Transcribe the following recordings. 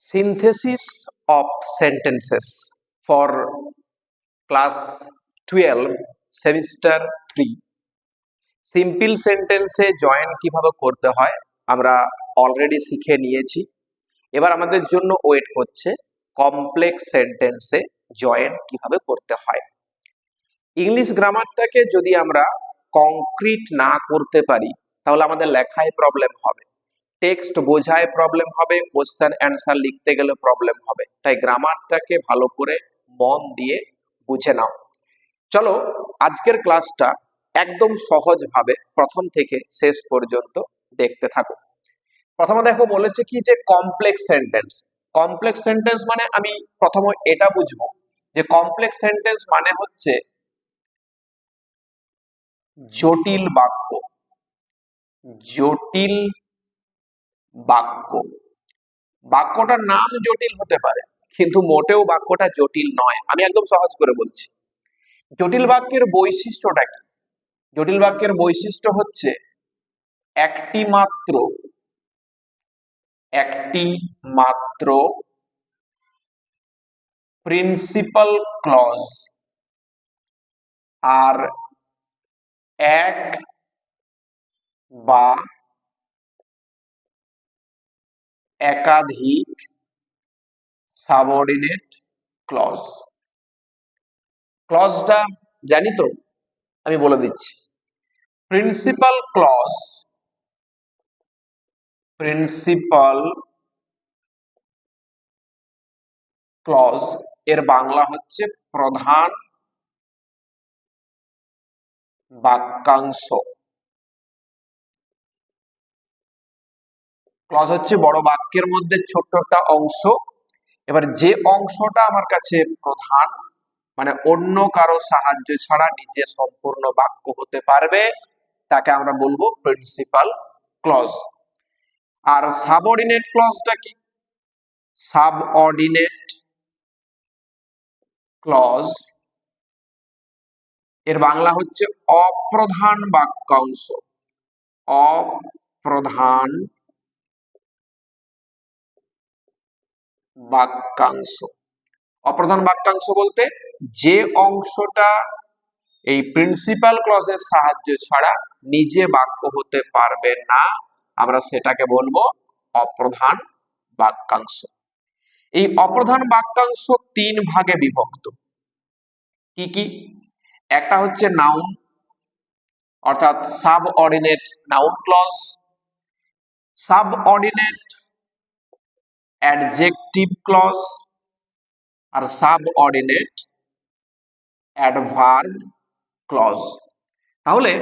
Synthesis of sentences for class 12 semester 3 simple সেন্টেন্সে join কিভাবে করতে হয় আমরা অলরেডি শিখে নিয়েছি। এবার আমাদের জন্য ওয়েট করছে কমপ্লেক্স সেন্টেন্সে জয়েন কিভাবে করতে হয়। ইংলিশ গ্রামারটাকে যদি আমরা কংক্রিট না করতে পারি তাহলে আমাদের লেখায় প্রবলেম হবে, টেক্সট বোঝায় প্রবলেম হবে, কোশ্চেন অ্যান্সার লিখতে গেলে প্রবলেম হবে। তাই গ্রামারটাকে ভালো করে মন দিয়ে বুঝে নাও। চলো আজকের ক্লাসটা একদম সহজভাবে প্রথম থেকে শেষ পর্যন্ত দেখতে থাকো। প্রথমে দেখো বলেছে কি যে কমপ্লেক্স সেন্টেন্স। কমপ্লেক্স সেন্টেন্স মানে আমি প্রথমে এটা বুঝবো যে কমপ্লেক্স সেন্টেন্স মানে হচ্ছে জটিল বাক্য। জটিল বাক্য, বাক্যটার নাম জটিল হতে পারে কিন্তু মোটেও বাক্যটা জটিল নয়। আমি একদম সহজ করে বলছি। জটিল বাক্যের বৈশিষ্ট্যটা কি? জটিল বাক্যের বৈশিষ্ট্য হচ্ছে একটি মাত্র প্রিন্সিপাল ক্লজ আর এক বা একাধিক সাবঅর্ডিনেট ক্লজ। ক্লজটা জানি তো, আমি বলে দিচ্ছি। প্রিন্সিপাল ক্লজ এর বাংলা হচ্ছে প্রধান বাক্যাংশ। ক্লজ হচ্ছে বড় বাক্যের মধ্যে ছোট্ট একটা অংশ। এবার যে অংশটা আমার কাছে প্রধান, মানে অন্য কারো সাহায্য ছাড়া নিজে সম্পূর্ণ বাক্য হতে পারবে, তাকে আমরা বলবো প্রিন্সিপাল ক্লজ। আর সাবঅর্ডিনেট ক্লজটা কি? সাবঅর্ডিনেট ক্লজ এর বাংলা হচ্ছে অপ্রধান বাক্যাংশ। অপ্রধান বাক্যাংশ। অপ্রধান বাক্যাংশ বলতে যে অংশটা এই প্রিন্সিপাল ক্লজের সাহায্য ছাড়া নিজে বাক্য হতে পারবে না, আমরা সেটাকে বলবো অপ্রধান বাক্যাংশ। এই অপ্রধান বাক্যাংশ তিন ভাগে বিভক্ত। কি কি? একটা হচ্ছে নাউন, অর্থাৎ subordinate noun clause, subordinate adjective clause আর সাবঅর্ডিনেট অ্যাডভার্ব ক্লজ। তাহলে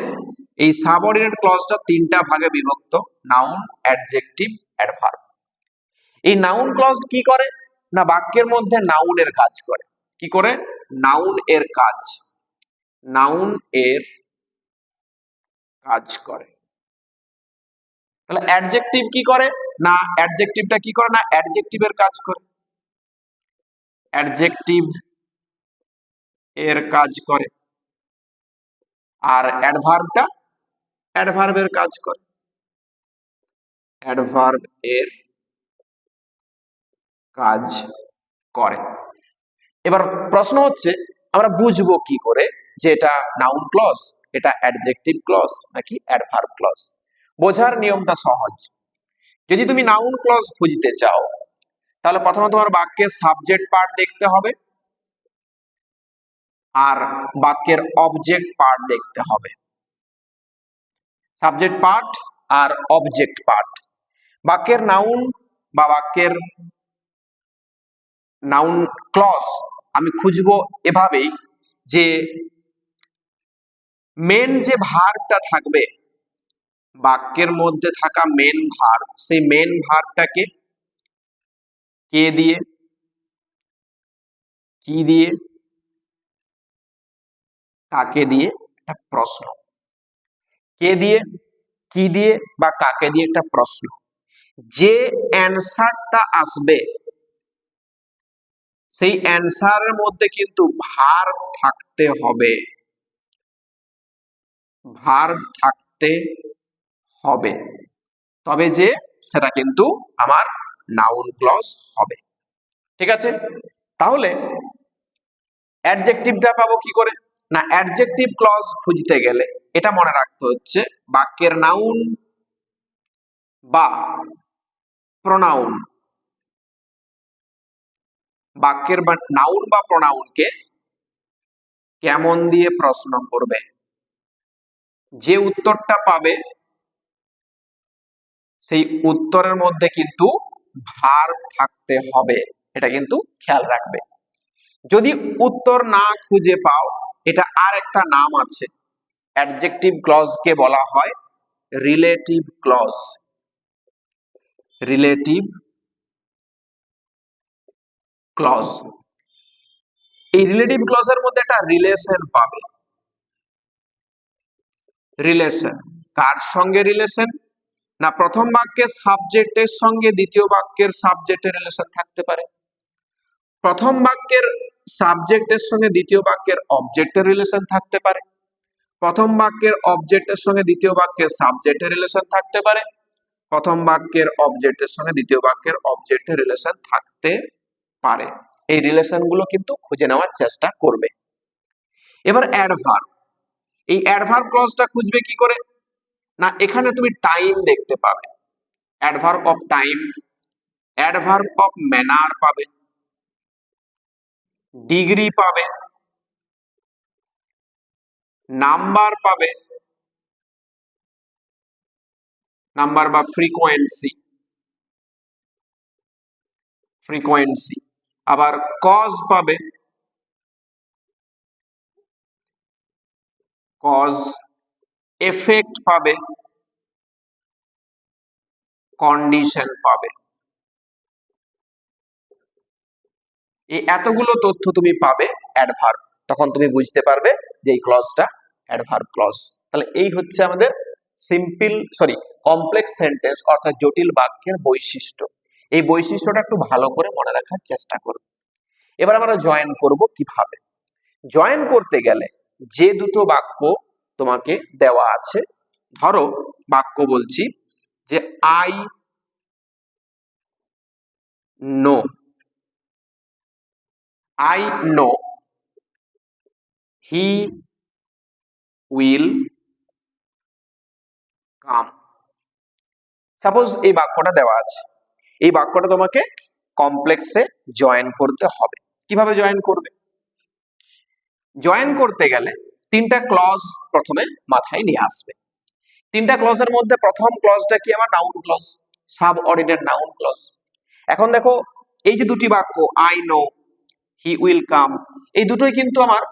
এই সাবঅর্ডিনেট ক্লজটা তিনটা ভাগে বিভক্ত, নাউন, অ্যাডজেক্টিভ, অ্যাডভার্ব। এই নাউন ক্লজ কি করে না বাক্যের মধ্যে নাউনের কাজ করে। কি করে? নাউন এর কাজ করে। তাহলে অ্যাডজেক্টিভ কি করে না অ্যাডজেক্টিভটা কি করে না অ্যাডজেক্টিভের কাজ করে। অ্যাডজেক্টিভ এর কাজ করে। আর অ্যাডভার্বটা অ্যাডভার্বের কাজ করে। অ্যাডভার্ব এর কাজ করে। এবার প্রশ্ন হচ্ছে আমরা বুঝবো কি করে যে এটা নাউন ক্লজ, এটা অ্যাডজেক্টিভ ক্লজ নাকি অ্যাডভার্ব ক্লজ। বোঝার নিয়মটা সহজ। যদি তুমি নাউন ক্লজ খুঁজতে চাও তাহলে প্রথমে তোমার বাক্যের সাবজেক্ট পার্ট দেখতে হবে আর বাক্যের অবজেক্ট পার্ট দেখতে হবে। সাবজেক্ট পার্ট আর অবজেক্ট পার্ট। বাক্যের নাউন বা বাক্যের নাউন ক্লজ আমি খুঁজবো এভাবেই যে মেন যে ভার্বটা থাকবে বাক্যের মধ্যে থাকা মেন ভার্ব, সেই মেন ভার্বটাকে কে দিয়ে, কি দিয়ে, কাকে দিয়ে একটা প্রশ্ন। কে দিয়ে, কি দিয়ে বা কাকে দিয়ে একটা প্রশ্ন। যে অ্যান্সারটা আসবে সেই অ্যান্সারের মধ্যে কিন্তু ভার্ব থাকতে হবে। ভার্ব থাকতে হবে তবে যে সেটা কিন্তু আমার নাউন ক্লজ হবে। ঠিক আছে, তাহলে অ্যাডজেক্টিভটা পাবো কি করে? না, অ্যাডজেক্টিভ ক্লজ খুঁজতে গেলে এটা মনে রাখতে হচ্ছে বাক্যের নাউন বা প্রোনাউন, বাক্যের নাউন বা প্রোনাউনকে কেমন দিয়ে প্রশ্ন করবে, যে উত্তরটা পাবে সেই উত্তরের মধ্যে কিন্তু ভার্ব থাকতে হবে, এটা কিন্তু খেয়াল রাখবে। যদি উত্তর না খুঁজে পাও, এটা আর একটা নাম আছে, অ্যাডজেক্টিভ ক্লজকে বলা হয় রিলেটিভ ক্লজ। রিলেটিভ ক্লজ, এই রিলেটিভ ক্লজের মধ্যে একটা রিলেশন পাবে। রিলেশন কার সঙ্গে রিলেশন? না, প্রথম বাক্যের সাবজেক্টের সঙ্গে দ্বিতীয় বাক্যের সাবজেক্টের রিলেশন থাকতে পারে, প্রথম বাক্যের সাবজেক্টের সঙ্গে দ্বিতীয় বাক্যের অবজেক্টের রিলেশন থাকতে পারে, প্রথম বাক্যের অবজেক্টের সঙ্গে দ্বিতীয় বাক্যের সাবজেক্টের রিলেশন থাকতে পারে, প্রথম বাক্যের অবজেক্টের সঙ্গে দ্বিতীয় বাক্যের অবজেক্টের রিলেশন থাকতে পারে। এই রিলেশন গুলো কিন্তু খুঁজে নেওয়ার চেষ্টা করবে। এবার অ্যাডভার্ব, এই অ্যাডভার্ব ক্লজটা খুঁজবে কি করে? না, এখানে তুমি টাইম দেখতে পাবে, adverb of time, adverb of manner পাবে, ডিগ্রি পাবে, নাম্বার পাবে, নাম্বার বা ফ্রিকোয়েন্সি, ফ্রিকোয়েন্সি, আবার কজ পাবে, কজ, এফেক্ট পাবে, কন্ডিশন পাবে। এই এতগুলো তথ্য তুমি পাবে অ্যাডভার্ব, তখন তুমি বুঝতে পারবে যে এই ক্লজটা অ্যাডভার্ব ক্লজ। তাহলে এই হচ্ছে আমাদের কমপ্লেক্স সেন্টেন্স অর্থাৎ জটিল বাক্যের বৈশিষ্ট্য। এই বৈশিষ্ট্যটা একটু ভালো করে মনে রাখার চেষ্টা করব। এবার আমরা জয়েন করব কিভাবে? জয়েন করতে গেলে যে দুটো বাক্য তোমাকে দেওয়া আছে, ধরো বাক্য বলছি যে I know, I know he will come. Suppose এই বাক্যটা দেওয়া আছে, এই বাক্যটা তোমাকে কমপ্লেক্সে জয়েন করতে হবে। কিভাবে জয়েন করবে? জয়েন করতে গেলে তিনটা ক্লজ প্রথমে মাথায় নিয়ে আসবে। তিনটা ক্লজের মধ্যে প্রথম ক্লজটা কি? আমার noun clause, subordinate noun clause. এখন দেখো, এই যে দুটি বাক্য I know, he will come, এই দুটোই কিন্তু আমার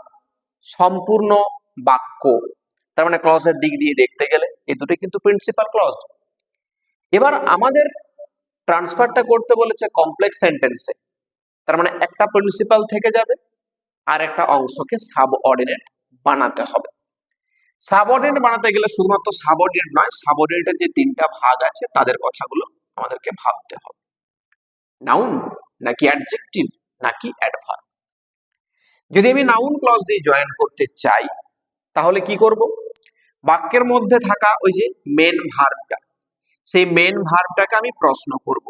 সম্পূর্ণ বাক্য, তার মানে ক্লজের দিক দিয়ে দেখতে গেলে এই দুটোই কিন্তু প্রিন্সিপাল ক্লজ। এবার আমাদের ট্রান্সফারটা করতে বলেছে কমপ্লেক্স সেন্টেন্সে, তার মানে একটা প্রিন্সিপাল থেকে যাবে আর একটা অংশকে সাবঅর্ডিনেট বানাতে হবে। সাবঅর্ডিনেট বানাতে গেলে শুধুমাত্র সাবঅর্ডিনেট নয়, সাবঅর্ডিনেটের যে তিনটা ভাগ আছে তাদের কথাগুলো আমাদেরকে ভাবতে হবে, নাউন নাকি অ্যাডজেক্টিভ নাকি অ্যাডভার্ব। যদি আমি নাউন ক্লজ দিয়ে জয়েন করতে চাই তাহলে কি করব? বাক্যের মধ্যে থাকা ওই যে মেন ভার্বটা, সেই মেন ভার্বটাকে আমি প্রশ্ন করব।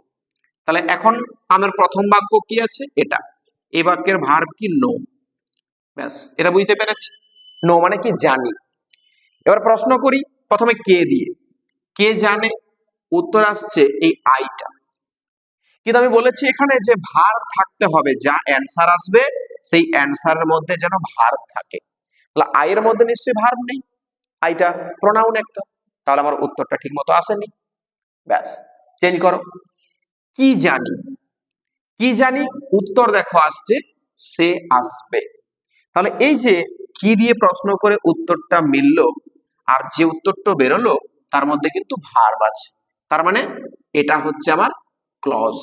তাহলে এখন আমার প্রথম বাক্য কি আছে? এটা। এই বাক্যের ভার্ব কি? নো। ব্যাস, এটা বুঝতে পেরেছি। নো মানে কি? জানি। এবার প্রশ্ন করি প্রথমে কে দিয়ে, কে জানে? উত্তর আসছে এই আইটা। কিন্তু আমি বলেছি এখানে যে ভার্ব থাকতে হবে, যা অ্যান্সার আসবে সেই অ্যান্সারের মধ্যে যেন ভার্ব থাকে। তাহলে আই এর মধ্যে নিশ্চয়ই ভার্ব নেই, আইটা প্রোনাউন একটা, তাহলে আমার উত্তরটা ঠিক মতো আসেনি। ব্যাস, চেঞ্জ করো। কি জানি, কি জানি, উত্তর দেখো আসছে সে আসবে। তাহলে এই যে কি দিয়ে প্রশ্ন করে উত্তরটা মিলল আর যে উত্তরটা বেরোলো তার মধ্যে কিন্তু ভার্ব আছে, তার মানে এটা হচ্ছে আমার ক্লজ।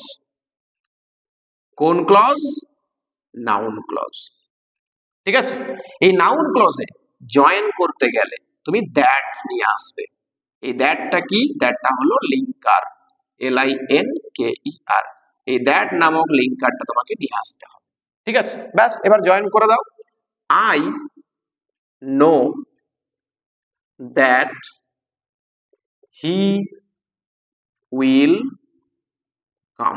কোন ক্লজ? Noun clause. ঠিক আছে, এই নাউন ক্লজে জয়েন করতে গেলে তুমি দ্যাট নিয়ে আসবে। এই দ্যাটটা কি? দ্যাটটা হলো লিঙ্কার, LINKER। এই দ্যাট নামক লিঙ্কারটা তোমাকে নিয়ে আসতে হবে। ঠিক আছে, ব্যাস এবার জয়েন করে দাও। I know that he will come.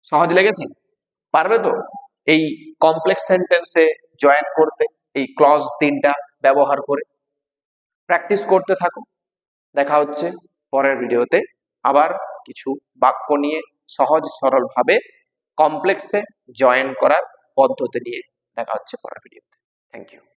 সহজ লেগেছে? পারবে তো এই কমপ্লেক্স সেন্টেন্সে জয়েন করতে এই ক্লজ তিনটা ব্যবহার করে? প্র্যাকটিস করতে থাকো। দেখা হচ্ছে পরের ভিডিওতে আবার কিছু বাক্য নিয়ে সহজ সরল ভাবে কমপ্লেক্সে জয়েন করার পদ্ধতি নিয়ে। দেখা হচ্ছে পরের ভিডিওতে। Thank you.